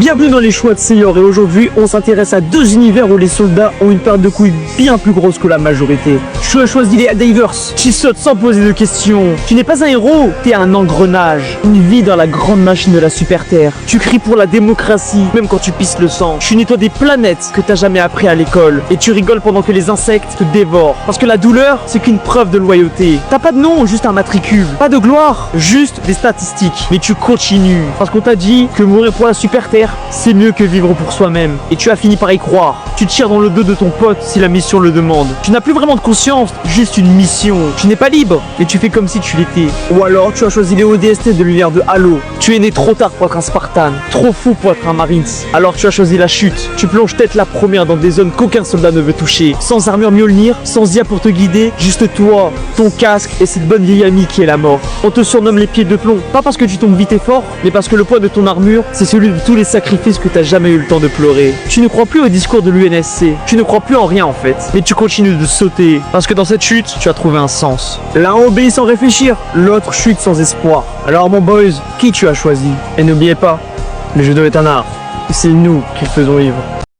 Bienvenue dans les choix de Seigneur et aujourd'hui on s'intéresse à deux univers où les soldats ont une paire de couilles bien plus grosse que la majorité. Tu as choisi les Helldivers, tu sautes sans poser de questions. Tu n'es pas un héros, t'es un engrenage. Une vie dans la grande machine de la super terre. Tu cries pour la démocratie, même quand tu pisses le sang. Tu nettoies des planètes que t'as jamais appris à l'école. Et tu rigoles pendant que les insectes te dévorent. Parce que la douleur, c'est qu'une preuve de loyauté. T'as pas de nom, juste un matricule. Pas de gloire, juste des statistiques. Mais tu continues. Parce qu'on t'a dit que mourir pour la super terre, c'est mieux que vivre pour soi-même. Et tu as fini par y croire. Tu tires dans le dos de ton pote si la mission le demande. Tu n'as plus vraiment de conscience, juste une mission. Tu n'es pas libre, mais tu fais comme si tu l'étais. Ou alors tu as choisi les ODST de l'univers de Halo. Tu es né trop tard pour être un Spartan, trop fou pour être un Marines. Alors tu as choisi la chute. Tu plonges tête la première dans des zones qu'aucun soldat ne veut toucher. Sans armure Mjolnir, sans IA pour te guider, juste toi, ton casque et cette bonne vieille amie qui est la mort. On te surnomme les pieds de plomb, pas parce que tu tombes vite et fort, mais parce que le poids de ton armure, c'est celui de tous les sacrifices que t'as jamais eu le temps de pleurer. Tu ne crois plus au discours de l'UNSC, tu ne crois plus en rien en fait, mais tu continues de sauter, parce que dans cette chute, tu as trouvé un sens. L'un obéit sans réfléchir, l'autre chute sans espoir. Alors mon boys, qui tu as choisi? Et n'oubliez pas, le judo est un art, et c'est nous qui le faisons vivre.